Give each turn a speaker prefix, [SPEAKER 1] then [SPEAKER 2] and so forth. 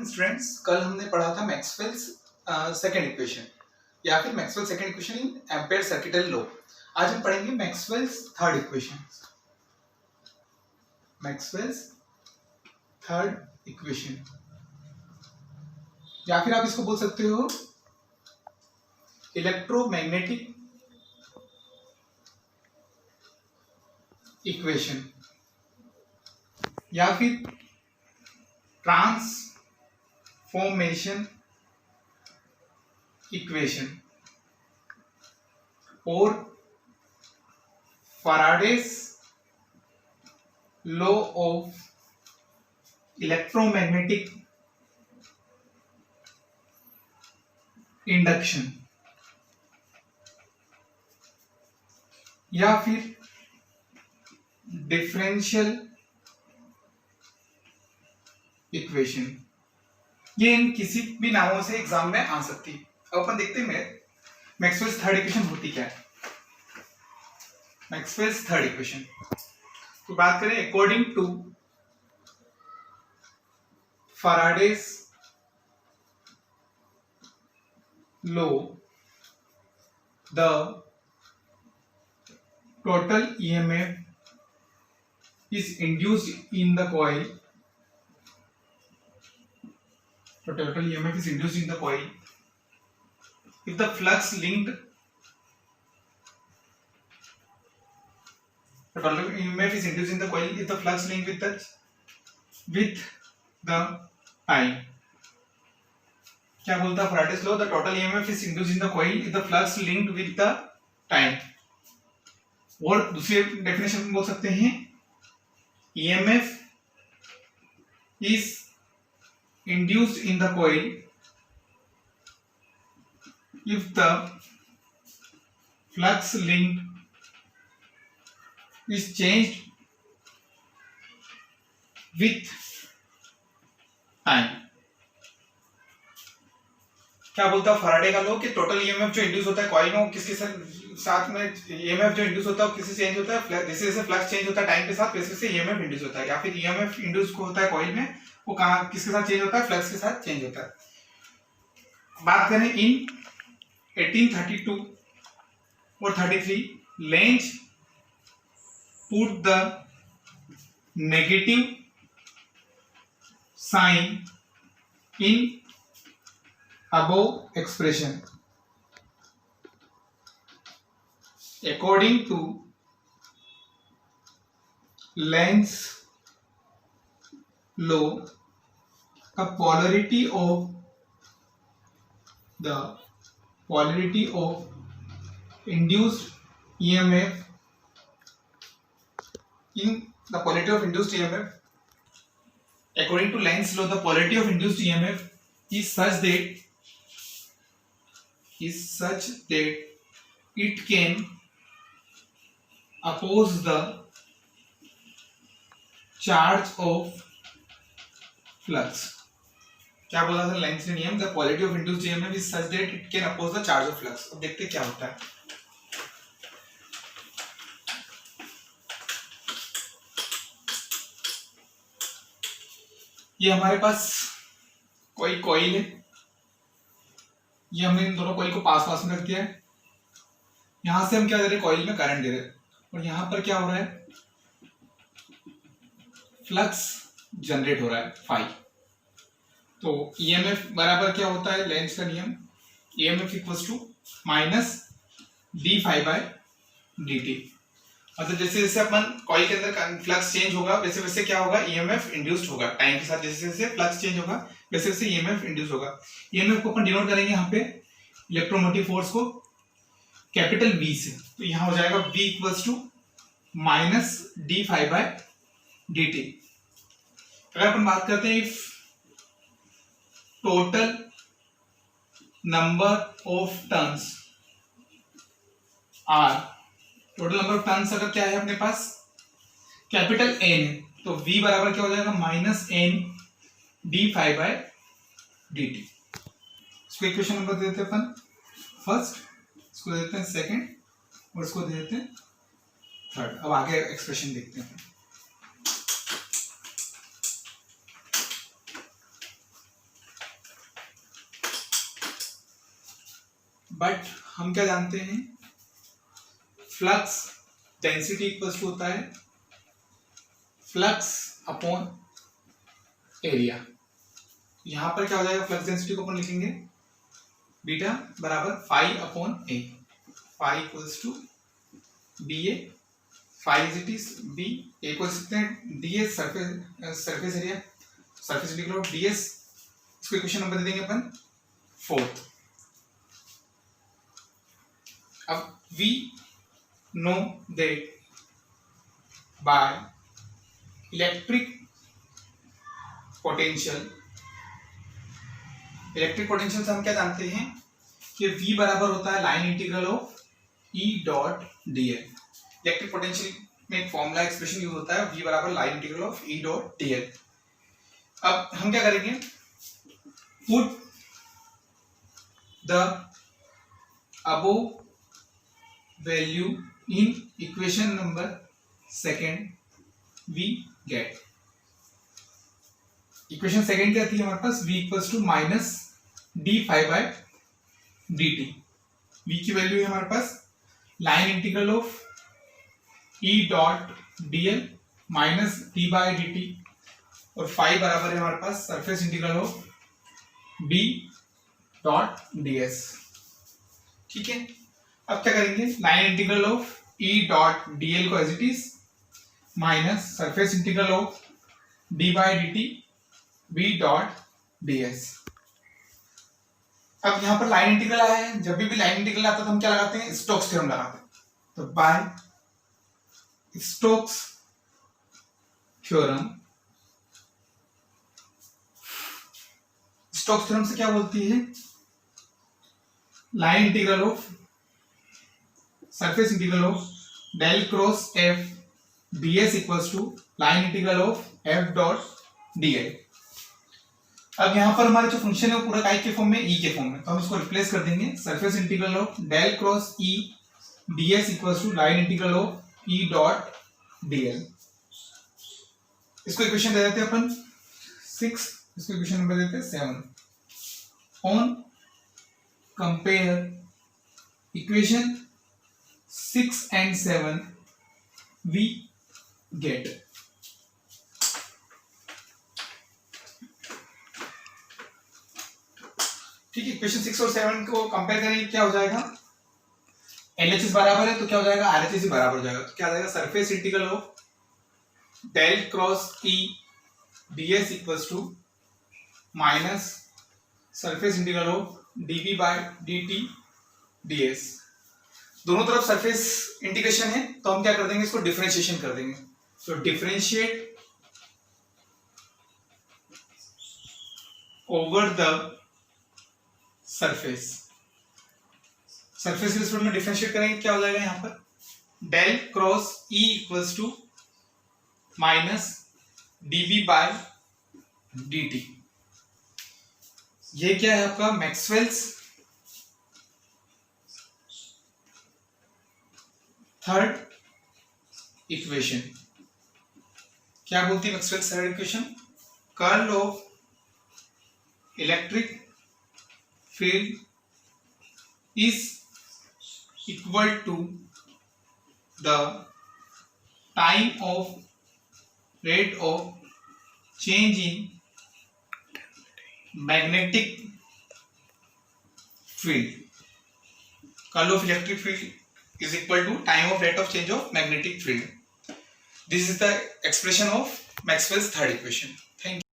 [SPEAKER 1] Students, कल हमने पढ़ा था मैक्सवेल्स सेकंड इक्वेशन या फिर Maxwell second equation in ampere circuital law. आज हम पढ़ेंगे Maxwell's third equation. Maxwell's third equation या फिर आप इसको बोल सकते हो इलेक्ट्रोमैग्नेटिक इक्वेशन या फिर ट्रांसफॉर्मेशन इक्वेशन और Faraday's law of electromagnetic induction या फिर डिफरेंशियल इक्वेशन। ये इन किसी भी नामों से एग्जाम में आ सकती है। अब अपन देखते हैं मैक्सवेल्स थर्ड इक्वेशन होती क्या है। मैक्सवेल्स थर्ड इक्वेशन तो बात करें according to Faraday's law the total EMF is induced in the coil. The total EMF is induced in the coil if the flux linked. The total EMF is induced in the coil if the flux linked with the time. क्या बोलता है Faraday's law? The total EMF is induced in the coil if the flux linked with the time. और दूसरी definition में बोल सकते हैं EMF is induced in the coil if the flux linked is changed with time. क्या बोलता है Faraday का लॉ कि टोटल ईएमएफ जो इंड्यूस होता है कॉइल में, किसके साथ में ईएमएफ जो इंड्यूस होता है किससे चेंज होता है, जैसे जैसे फ्लक्स चेंज होता है टाइम के साथ वैसे वैसे ईएमएफ इंड्यूस होता है। या फिर ईएमएफ इंड्यूस होता है कॉइल में, वो कहाँ किसके साथ चेंज होता है? फ्लक्स के साथ चेंज होता है। बात करें इन 1832 और 33 Lenz put the negative sign in above expression. According to Lenz law, the polarity of induced EMF according to Lenz law, the polarity of induced EMF is such that it can oppose the charge of flux. क्या बोला था Lenz ने नियम? The quality of induced EMF is such that it can oppose the charge of flux. अब देखते हैं क्या होता है। ये हमारे पास कोई कॉइल है, ये हमने इन दोनों कॉइल को पास में रख दिया है। यहां से हम क्या दे रहे हैं? कॉइल में करंट दे रहे हैं और यहां पर क्या हो रहा है? फ्लक्स जनरेट हो रहा है फाई। तो ईएमएफ बराबर क्या होता है? लेंज का नियम EMF equals to minus D phi by D t. मतलब जैसे जैसे अपन कॉइल के अंदर फ्लक्स चेंज होगा वैसे वैसे क्या होगा? ईएमएफ इंड्यूस्ड होगा टाइम के साथ। जैसे जैसे फ्लक्स चेंज होगा वैसे वैसे ईएमएफ इंड्यूस होगा। ईएमएफ को अपन डिनोट करेंगे यहाँ पे इलेक्ट्रोमोटिव फोर्स को कैपिटल V से। तो यहाँ हो जाएगा V equals to minus D phi by D t. अगर अपन बात करते हैं if total number of turns are, total number of turns अगर क्या है अपने पास? कैपिटल N है, तो V बराबर क्या हो जाएगा? Minus N d phi by D t. इसको इक्वेशन नंबर दे देते हैं अपन फर्स्ट, इसको दे देते हैं सेकंड और इसको दे देते हैं थर्ड। अब आगे एक्सप्रेशन देखते हैं। बट हम क्या जानते हैं, फ्लक्स डेंसिटी इक्वल्स टू होता है फ्लक्स अपॉन एरिया। यहां पर क्या हो जाएगा, फ्लक्स डेंसिटी को अपन लिखेंगे बीटा बराबर phi upon A, phi equals to B A, phi is it is B, A को लिखते हैं D S surface area, surface integral of D S. इसको इक्वेशन नंबर दे देंगे अपन 4th। अब we know that by electric potential, electric potential से हम क्या जानते हैं कि V बराबर होता है line integral of E dot dl। Electric potential में एक फॉर्मूला एक्सप्रेशन यूज होता है V बराबर line integral of E dot dl। अब हम क्या करेंगे, put the above value in equation number 2, we get. Equation second क्या थी हमारे पास, v equals to minus D phi by D T. v की वैल्यू है हमारे पास line integral of E dot dl minus D bye D T, और फाई बराबर है हमारे पास surface integral of d dot ds। ठीक है, अब क्या करेंगे, line integral of E dot dl को as it is minus surface integral of d by D T b dot ds। अब यहां पर लाइन इंटीग्रल आया है, जब भी लाइन इंटीग्रल आता है तो हम क्या लगाते हैं, स्टोक्स थ्योरम लगाते हैं। तो by Stokes theorem, Stokes theorem से क्या बोलती है, line integral of surface integral of del cross F ds equals to line integral of f dot dl। अब यहां पर हमारा जो फंक्शन है वो पूरा काय के फॉर्म में, e के फॉर्म में, तो हम इसको रिप्लेस कर देंगे surface integral of del cross e ds equals to line integral of e dot dl। इसको इक्वेशन दे देते हैं अपन 6, इसको इक्वेशन नंबर देते हैं 7। On compare equation 6 and 7 we get ठीक है। इक्वेशन 6 और 7 को कंपेयर करेंगे, क्या हो जाएगा, LHS बराबर है तो क्या हो जाएगा, RHS बराबर हो जाएगा। तो क्या आ जाएगा, surface integral of del cross E ds equals to minus surface integral of dv by dt ds। दोनों तरफ सरफेस इंटीग्रेशन है तो हम क्या कर देंगे, इसको डिफरेंशिएशन कर देंगे। तो differentiate over the surface, surface के रिस्पेक्ट में डिफरेंशिएट करेंगे, क्या हो जाएगा यहां पर, del cross E equals to minus dv by dt। ये क्या है आपका, मैक्सवेल्स थर्ड इक्वेशन। क्या बोलती है Maxwell's third equation, curl of electric field is equal to the time of rate of change in magnetic field. Curl of electric field is equal to time of rate of change of magnetic field. This is the expression of Maxwell's third equation. Thank you.